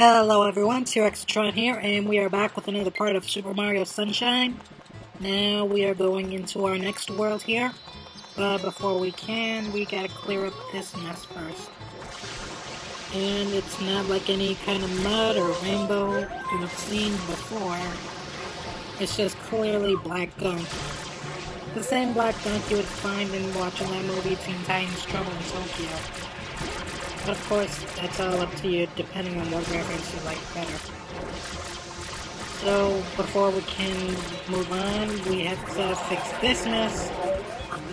Hello everyone, T-Rexatron here, and we are back with another part of Super Mario Sunshine. Now we are going into our next world here, but before we gotta clear up this mess first. And it's not like any kind of mud or rainbow we've seen before. It's just clearly black gunk. The same black gunk you would find in watching that movie Teen Titans Trouble in Tokyo. But of course, that's all up to you, depending on what reference you like better. So, before we can move on, we have to fix this mess.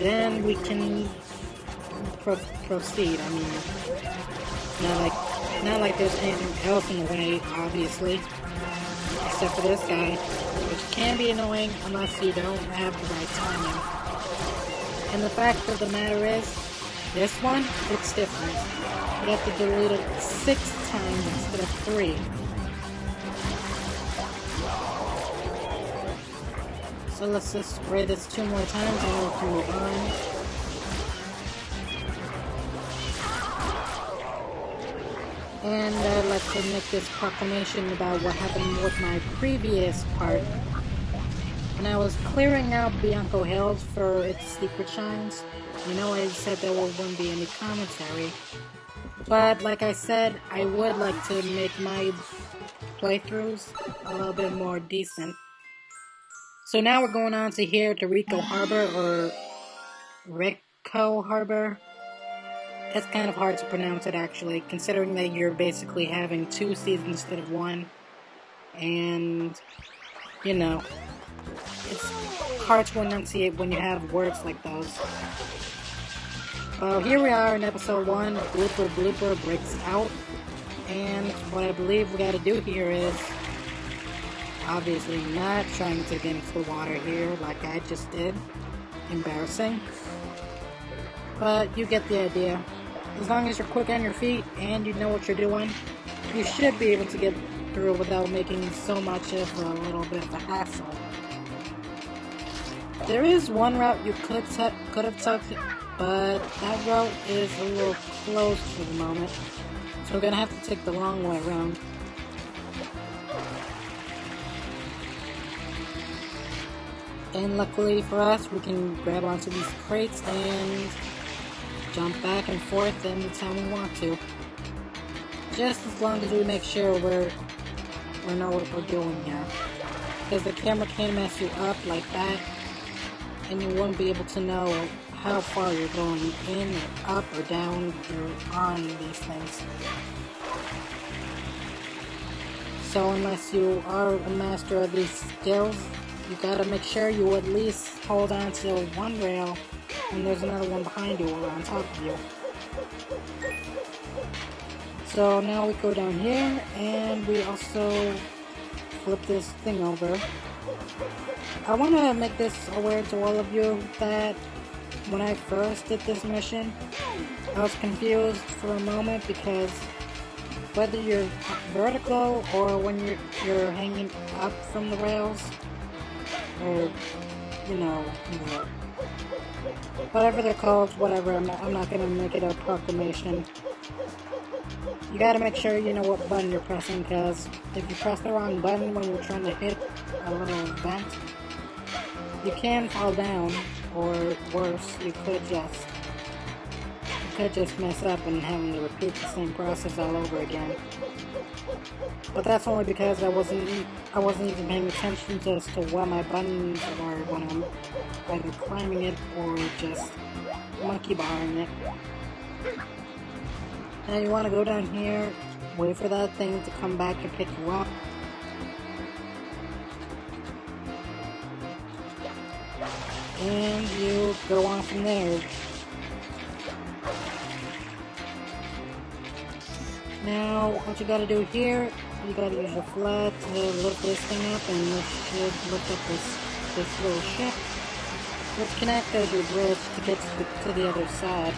Then we can proceed. I mean, not like there's anything else in the way, obviously, except for this guy, which can be annoying unless you don't have the right timing. And the fact of the matter is, this one, it's different. You have to delete it 6 times instead of 3. So let's just spray this 2 more times and we can move on. And I'd like to make this proclamation about what happened with my previous part. When I was clearing out Bianco Hills for its secret shines, you know I said there wouldn't be any commentary. But like I said, I would like to make my playthroughs a little bit more decent. So now we're going on to here to Rico Harbor, or Rico Harbor. It's kind of hard to pronounce it actually, considering that you're basically having 2 seasons instead of 1. And, you know, it's hard to enunciate when you have words like those. Here we are in episode 1, Blooper breaks out, and what I believe we gotta do here is, obviously not trying to get into the water here like I just did, embarrassing, but you get the idea. As long as you're quick on your feet and you know what you're doing, you should be able to get through without making so much of a little bit of a hassle. There is one route you could have took, but that route is a little closed for the moment, so we're gonna have to take the long way around. And luckily for us, we can grab onto these crates and jump back and forth anytime we want to. Just as long as we make sure we know what we're doing here. Because the camera can mess you up like that, and you won't be able to know how far you're going in, or up, or down, or on these things. So unless you are a master of these skills, you gotta make sure you at least hold on to one rail when there's another one behind you or on top of you. So now we go down here, and we also flip this thing over. I want to make this aware to all of you that when I first did this mission, I was confused for a moment because whether you're vertical or when you're hanging up from the rails, or you know, whatever they're called, whatever. I'm not gonna make it a proclamation. You gotta make sure you know what button you're pressing, because if you press the wrong button when you're trying to hit a little vent, you can fall down, or worse, you could just mess up and having to repeat the same process all over again. But that's only because I wasn't even paying attention as to what my buttons were when I'm either climbing it or just monkey barring it. Now you want to go down here, wait for that thing to come back and pick you up. And you go on from there. Now, what you gotta do here, you gotta use your flag to lift this thing up, and this should lift up this little ship, which can act as your bridge to get to the other side.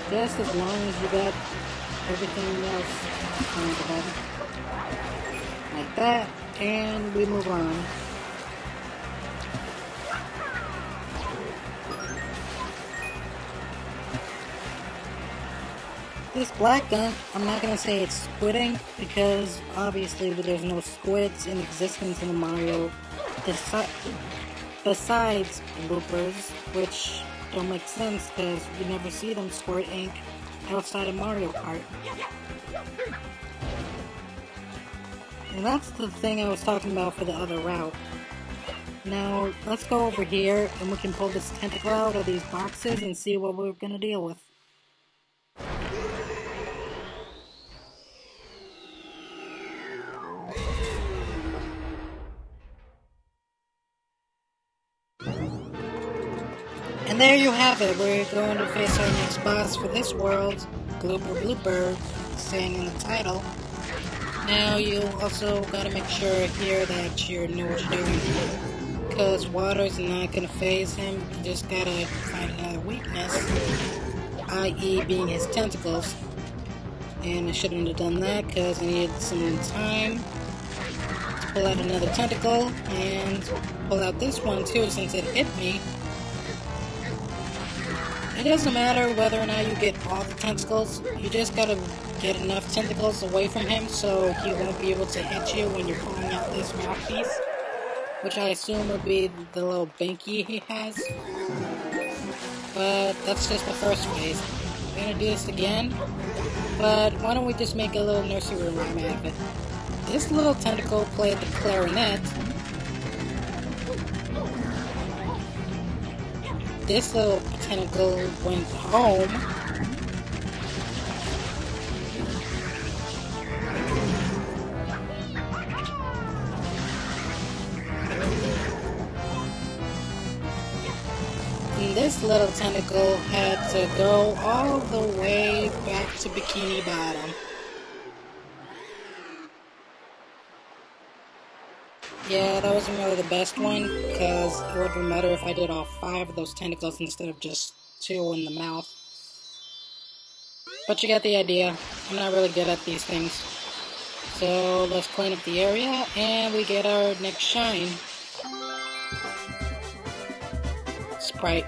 Just as long as you got everything else on the bed. Like that, and we move on. This black gunk, I'm not gonna say it's squidding, because obviously there's no squids in existence in the Mario, besides bloopers, which don't make sense because you never see them squirt ink outside of Mario Kart. And that's the thing I was talking about for the other route. Now, let's go over here and we can pull this tentacle out of these boxes and see what we're gonna deal with. And there you have it, we're going to face our next boss for this world, Glooper Blooper, saying in the title. Now you also gotta make sure here that you know what you're doing, because water's not gonna phase him, you just gotta find another weakness, i.e. being his tentacles. And I shouldn't have done that because I needed some time to pull out another tentacle, and pull out this one too since it hit me. It doesn't matter whether or not you get all the tentacles, you just gotta get enough tentacles away from him so he won't be able to hit you when you're pulling out this mouthpiece, which I assume would be the little binky he has. But that's just the first phase. We're gonna do this again, but why don't we just make a little nursery rhyme out of it. This little tentacle played the clarinet. This little tentacle went home. And this little tentacle had to go all the way back to Bikini Bottom. Yeah, that wasn't really the best one, because it would have been better if I did all 5 of those tentacles instead of just 2 in the mouth. But you get the idea. I'm not really good at these things. So let's clean up the area, and we get our next shine. Sprite.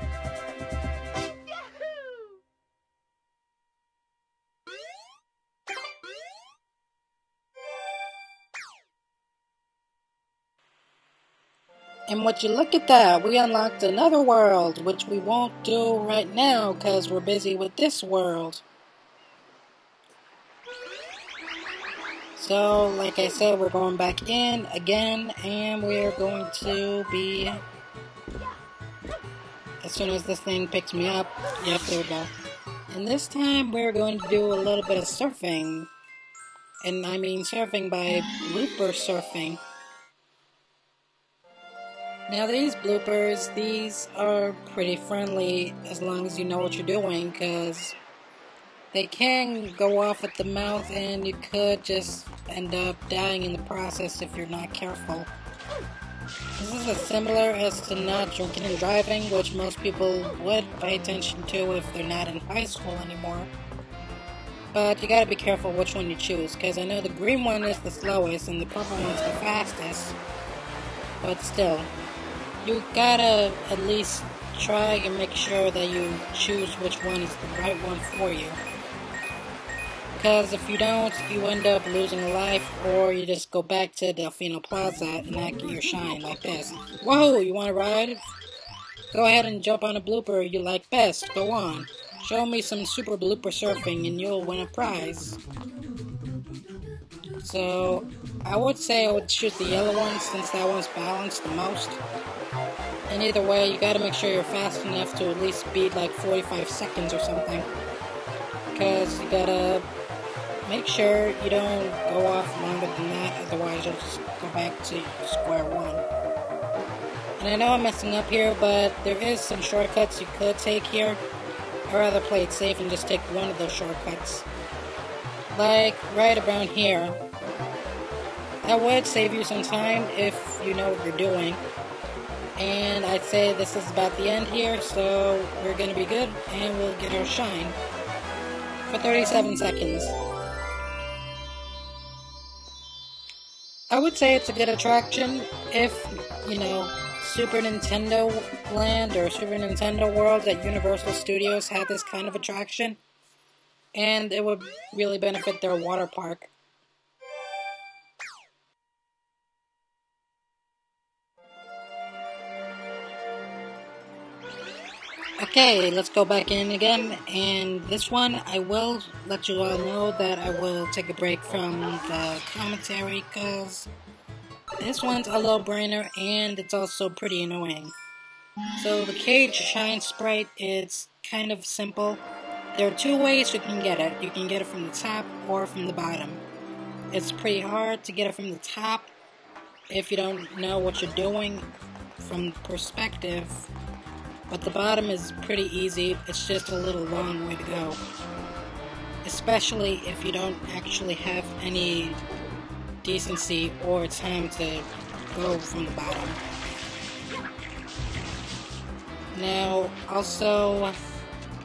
And would you look at that, we unlocked another world, which we won't do right now because we're busy with this world. So, like I said, we're going back in again, and we're going to be, as soon as this thing picks me up, yep, there we go. And this time we're going to do a little bit of surfing. And I mean surfing by blooper surfing. Now these bloopers, these are pretty friendly as long as you know what you're doing, because they can go off at the mouth and you could just end up dying in the process if you're not careful. This is as similar as to not drinking and driving, which most people would pay attention to if they're not in high school anymore. But you gotta be careful which one you choose, because I know the green one is the slowest and the purple one's the fastest, but still. You gotta at least try and make sure that you choose which one is the right one for you. Because if you don't, you end up losing a life, or you just go back to Delfino Plaza and not get your shine like this. Whoa, you wanna ride? Go ahead and jump on a blooper you like best, go on. Show me some super blooper surfing and you'll win a prize. So, I would say I would shoot the yellow one since that one's balanced the most. And either way, you gotta make sure you're fast enough to at least beat like 45 seconds or something. Because you gotta make sure you don't go off longer than that, otherwise you'll just go back to square one. And I know I'm messing up here, but there is some shortcuts you could take here. I'd rather play it safe and just take one of those shortcuts. Like right around here. That would save you some time if you know what you're doing. And I'd say this is about the end here, so we're gonna be good, and we'll get our shine for 37 seconds. I would say it's a good attraction if, you know, Super Nintendo Land or Super Nintendo World at Universal Studios had this kind of attraction. and it would really benefit their water park. Okay, let's go back in again, and this one I will let you all know that I will take a break from the commentary because this one's a low-brainer and it's also pretty annoying. So the cage shine sprite is kind of simple. There are two ways you can get it. You can get it from the top or from the bottom. It's pretty hard to get it from the top if you don't know what you're doing from perspective. But the bottom is pretty easy, it's just a little long way to go. Especially if you don't actually have any decency or time to go from the bottom. Now, also,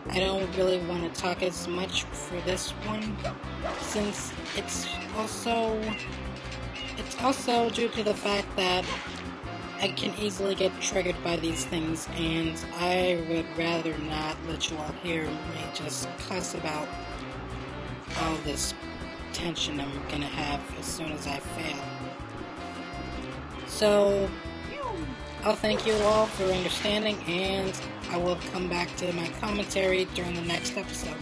I don't really want to talk as much for this one, since it's also due to the fact that I can easily get triggered by these things, and I would rather not let you all hear me just cuss about all this tension I'm gonna have as soon as I fail. So, I'll thank you all for understanding, and I will come back to my commentary during the next episode.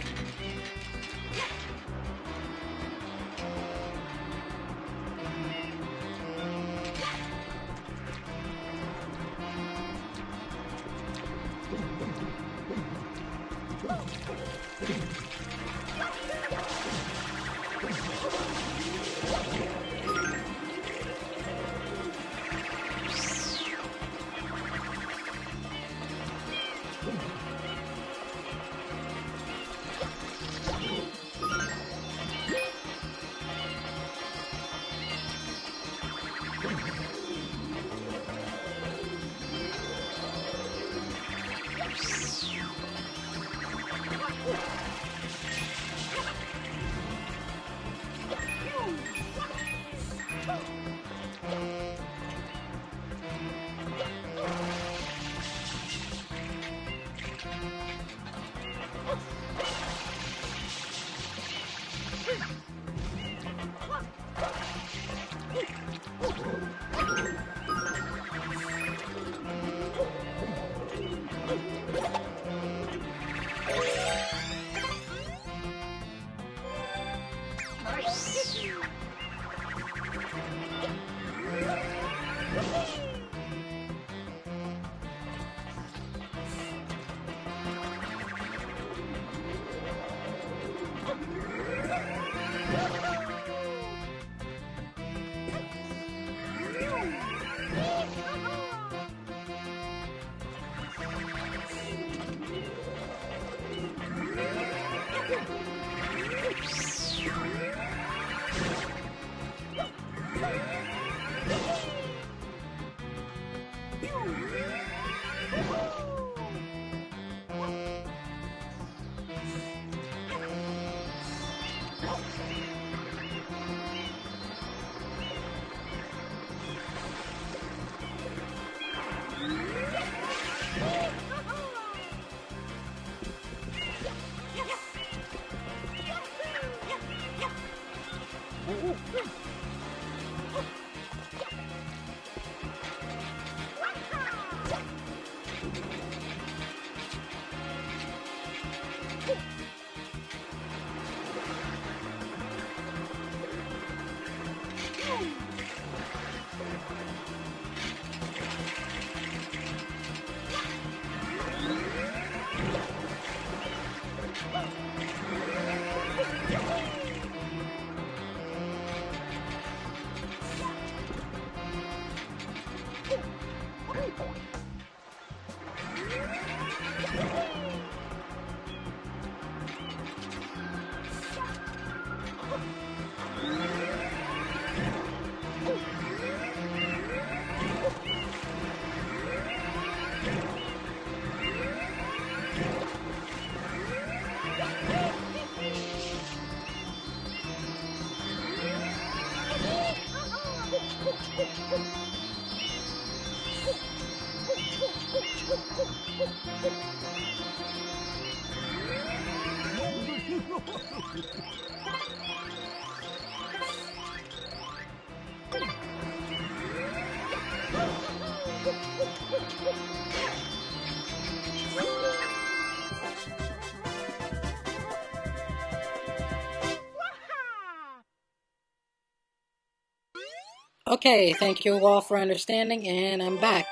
Okay, thank you all for understanding, and I'm back.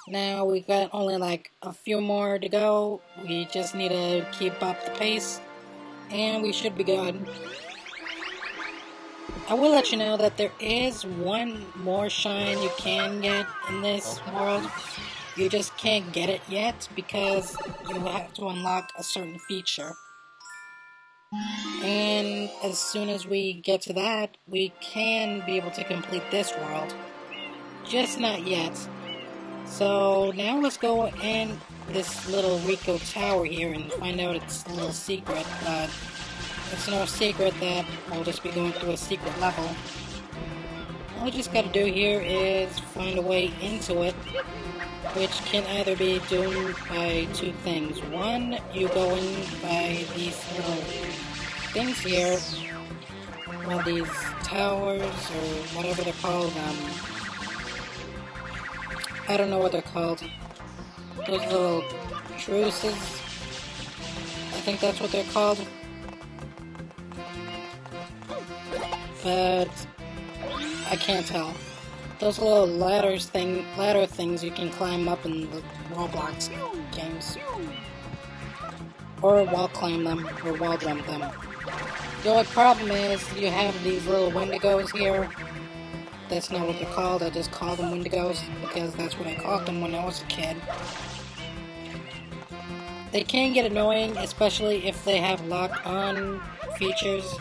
Now we got only like a few more to go. We just need to keep up the pace, and we should be good. I will let you know that there is one more shine you can get in this world. You just can't get it yet because you have to unlock a certain feature. And as soon as we get to that, we can be able to complete this world. Just not yet. So now let's go in this little Rico tower here and find out its little secret, but it's no secret that we'll just be going through a secret level. All we just gotta do here is find a way into it, which can either be done by two things. One, you go in by these little things here, well, these towers, or whatever they're called, I don't know what they're called. Those little truces, I think that's what they're called. But I can't tell. Those little ladder things you can climb up in the Roblox games. Or wall climb them, or wall jump them. The only problem is you have these little wendigos here. That's not what they're called, I just call them wendigos because that's what I called them when I was a kid. They can get annoying, especially if they have lock-on features.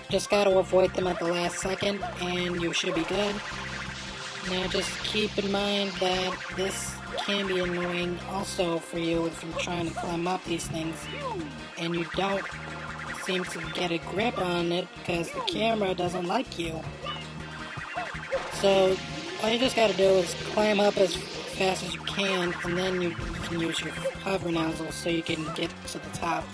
Just gotta avoid them at the last second and you should be good. Now just keep in mind that this can be annoying also for you if you're trying to climb up these things and you don't seem to get a grip on it because the camera doesn't like you. So all you just gotta do is climb up as fast as you can, and then you can use your hover nozzle so you can get to the top.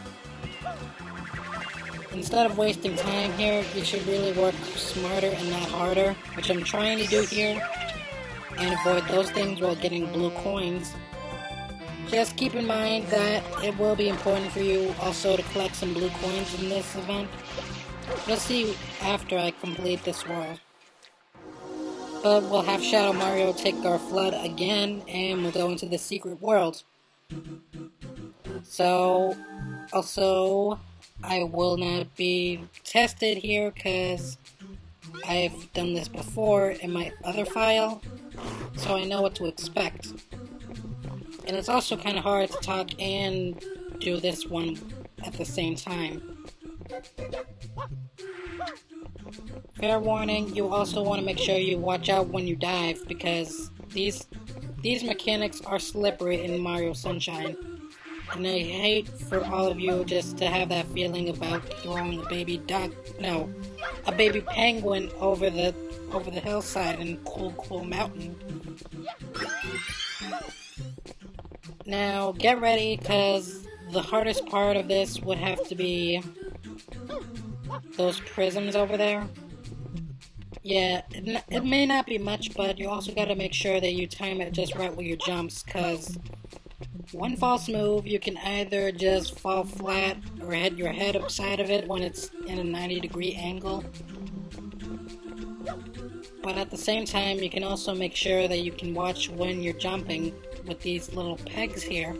Instead of wasting time here, you should really work smarter and not harder, which I'm trying to do here, and avoid those things while getting blue coins. Just keep in mind that it will be important for you also to collect some blue coins in this event. We'll see after I complete this world. But we'll have Shadow Mario take our flood again, and we'll go into the secret world. So, also, I will not be tested here because I've done this before in my other file, so I know what to expect. And it's also kind of hard to talk and do this one at the same time. Fair warning, you also want to make sure you watch out when you dive because these mechanics are slippery in Mario Sunshine. And I hate for all of you just to have that feeling about throwing a baby penguin over the hillside in Cool Mountain. Now get ready because the hardest part of this would have to be those prisms over there. Yeah, it may not be much, but you also gotta make sure that you time it just right with your jumps, cause one false move, you can either just fall flat or hit your head upside of it when it's in a 90-degree angle. But at the same time, you can also make sure that you can watch when you're jumping with these little pegs here.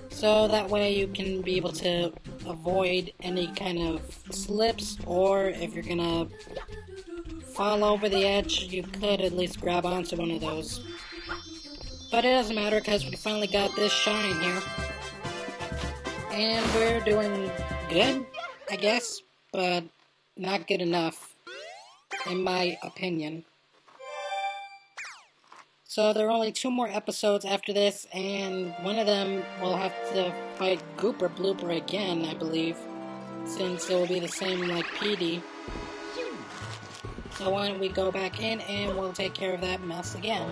So that way you can be able to avoid any kind of slips, or if you're gonna fall over the edge, you could at least grab onto one of those. But it doesn't matter because we finally got this shine here. And we're doing good, I guess, but not good enough, in my opinion. So there are only 2 more episodes after this, and one of them will have to fight Gooper Blooper again, I believe, since it will be the same like PD. So why don't we go back in and we'll take care of that mess again.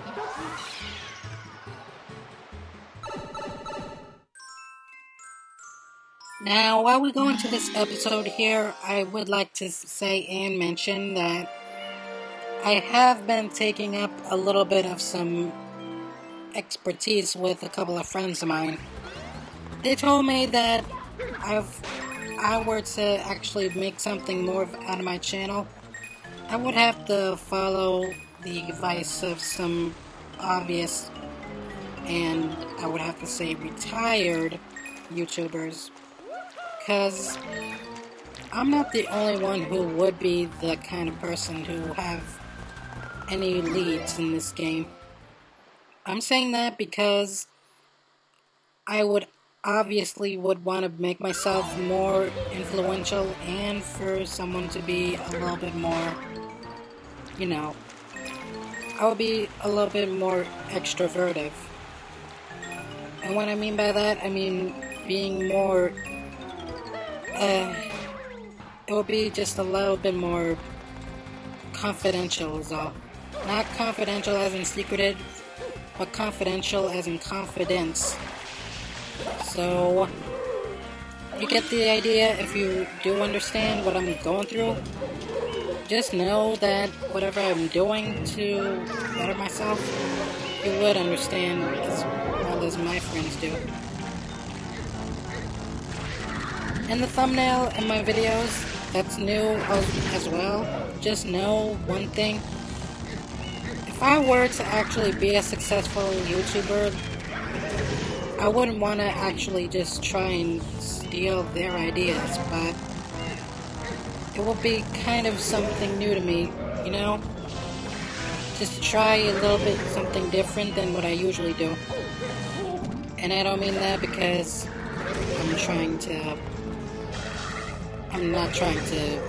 Now, while we go into this episode here, I would like to say and mention that I have been taking up a little bit of some expertise with a couple of friends of mine. They told me that if I were to actually make something more out of my channel, I would have to follow the advice of some obvious, and I would have to say retired YouTubers, because I'm not the only one who would be the kind of person who have any leads in this game. I'm saying that because I would obviously would want to make myself more influential and for someone to be a little bit more, you know, I would be a little bit more extrovertive. And what I mean by that, I mean being more, it would be just a little bit more confidential is all. Not confidential as in secretive, but confidential as in confidence. So, you get the idea. If you do understand what I'm going through, just know that whatever I'm doing to better myself, you would understand as well as my friends do. And the thumbnail in my videos, that's new as well. Just know one thing. If I were to actually be a successful YouTuber, I wouldn't want to actually just try and steal their ideas, but it will be kind of something new to me, you know? Just to try a little bit something different than what I usually do. And I don't mean that because I'm not trying to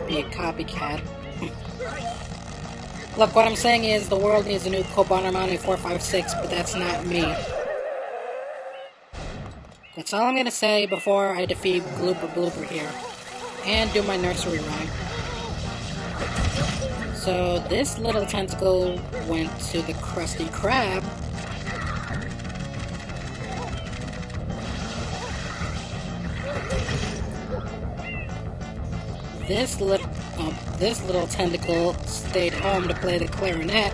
be a copycat. Look, what I'm saying is the world needs a new Kobanamane 456, but that's not me. That's all I'm gonna say before I defeat Glooper Blooper here. And do my nursery rhyme. So this little tentacle went to the Krusty Krab. This little tentacle stayed home to play the clarinet.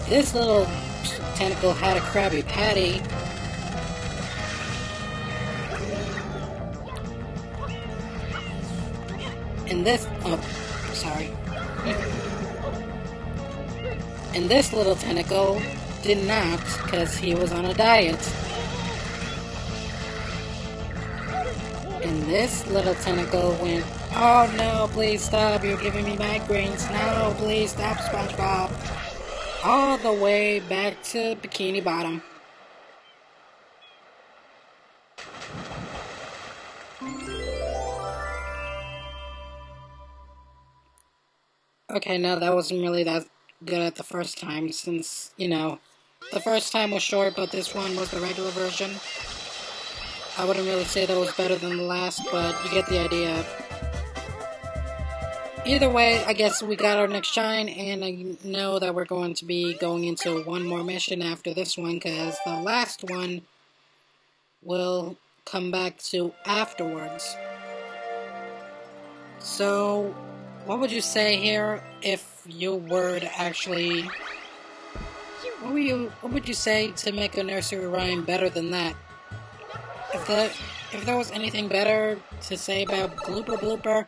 This little tentacle had a Krabby Patty. And and this little tentacle did not, because he was on a diet. And this little tentacle went, "Oh no, please stop, you're giving me migraines. No, please stop, SpongeBob." All the way back to Bikini Bottom. Okay, no, that wasn't really that good at the first time, since, you know, the first time was short, but this one was the regular version. I wouldn't really say that was better than the last, but you get the idea. Either way, I guess we got our next shine, and I know that we're going to be going into one more mission after this one, because the last one will come back to afterwards. So, what would you say here if you were to actually... What would you say to make a nursery rhyme better than that? If there was anything better to say about Glooper Blooper,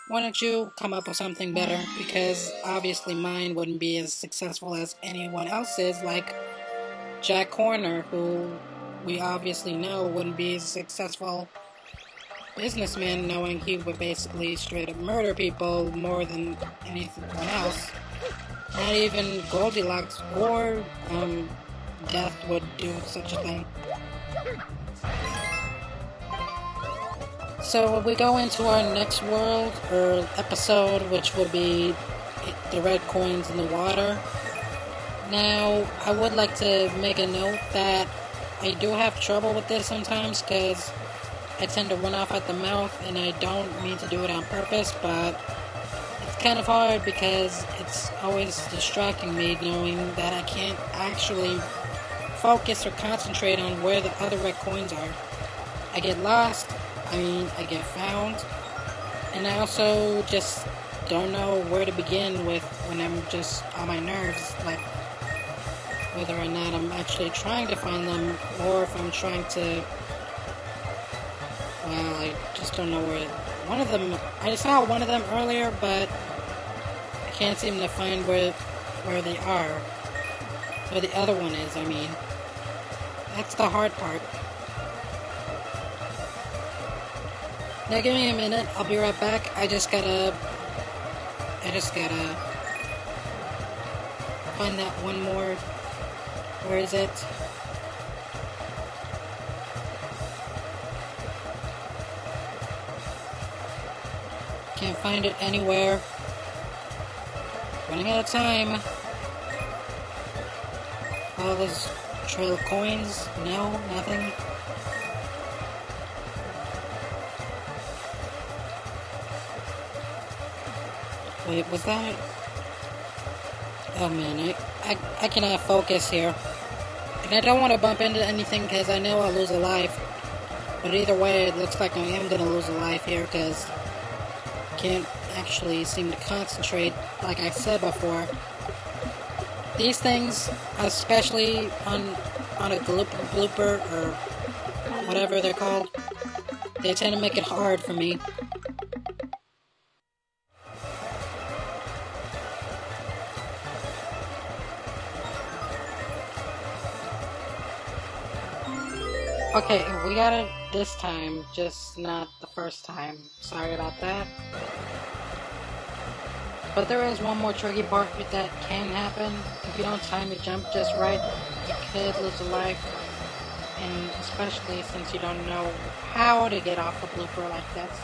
why don't you come up with something better? Because obviously mine wouldn't be as successful as anyone else's, like Jack Horner, who we obviously know wouldn't be a successful businessman, knowing he would basically straight up murder people more than anyone else. Not even Goldilocks or Death would do such a thing. So we go into our next world, or episode, which will be the red coins in the water. Now, I would like to make a note that I do have trouble with this sometimes, because I tend to run off at the mouth, and I don't mean to do it on purpose, but it's kind of hard because it's always distracting me knowing that I can't actually focus or concentrate on where the other red coins are. I get lost. I get found, and I also just don't know where to begin with when I'm just on my nerves, like whether or not I'm actually trying to find them, or if I'm trying to, Well, I just don't know where... One of them... I saw one of them earlier, but I can't seem to find where they are. Where the other one is, I mean. That's the hard part. Now give me a minute, I'll be right back. I just gotta find that one more. Where is it? Can't find it anywhere. Running out of time. All those trail coins? No, nothing. Wait, was that? Oh man, I cannot focus here. And I don't want to bump into anything because I know I'll lose a life. But either way, it looks like I am going to lose a life here because I can't actually seem to concentrate like I said before. These things, especially on a blooper or whatever they're called, they tend to make it hard for me. Okay, we got it this time, just not the first time. Sorry about that. But there is one more tricky part that can happen. If you don't time your jump just right, you could lose a life. And especially since you don't know how to get off a blooper like this.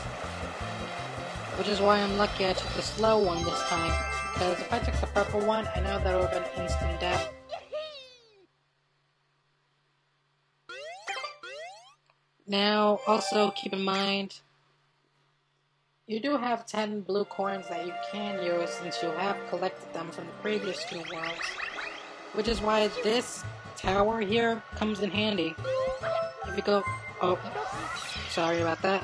Which is why I'm lucky I took the slow one this time. Because if I took the purple one, I know that would have been instant death. Now, also keep in mind, you do have 10 blue coins that you can use since you have collected them from the previous two worlds. Which is why this tower here comes in handy. If you go... Oh, sorry about that.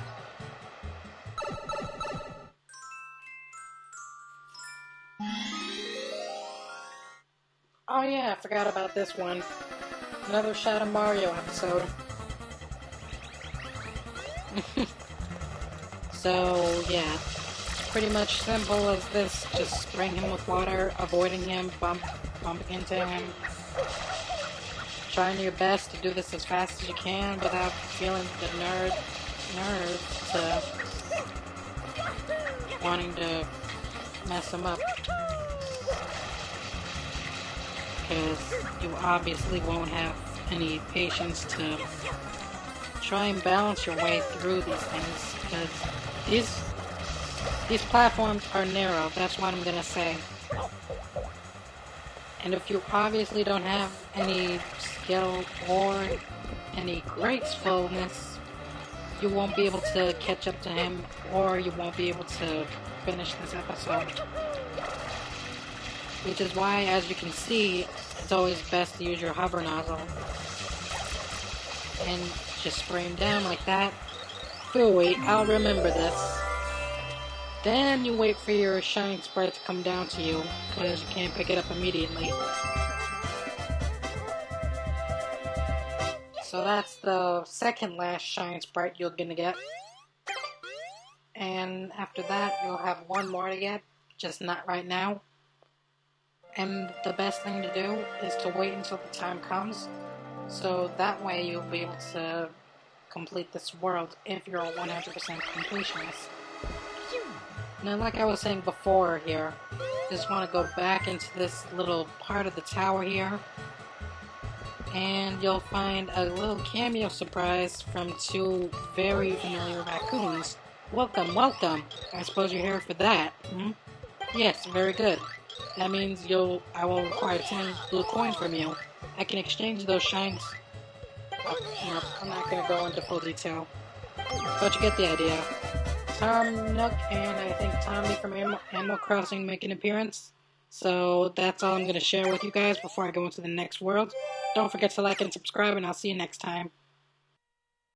Oh yeah, I forgot about this one. Another Shadow Mario episode. So, yeah, pretty much simple as this. Just spraying him with water, avoiding him, bumping into him. Trying your best to do this as fast as you can without feeling the nerve to wanting to mess him up. Because you obviously won't have any patience to try and balance your way through these things, because these platforms are narrow, that's what I'm gonna say. And if you obviously don't have any skill or any gracefulness, you won't be able to catch up to him, or you won't be able to finish this episode. Which is why, as you can see, it's always best to use your hover nozzle. And just spray him down like that. Wait, I'll remember this. Then you wait for your shining sprite to come down to you, because you can't pick it up immediately. So that's the second last shining sprite you're gonna get. And after that, you'll have one more to get, just not right now. And the best thing to do is to wait until the time comes, so that way you'll be able to complete this world if you're a 100% completionist. Now, like I was saying before here, just want to go back into this little part of the tower here, and you'll find a little cameo surprise from two very familiar raccoons. Welcome, welcome! I suppose you're here for that, hmm? Yes, very good. That means I will require 10 blue coins from you. I can exchange those shines. No, I'm not going to go into full detail. But you get the idea. Tom Nook and I think Tommy from Animal Crossing make an appearance. So that's all I'm going to share with you guys before I go into the next world. Don't forget to like and subscribe, and I'll see you next time.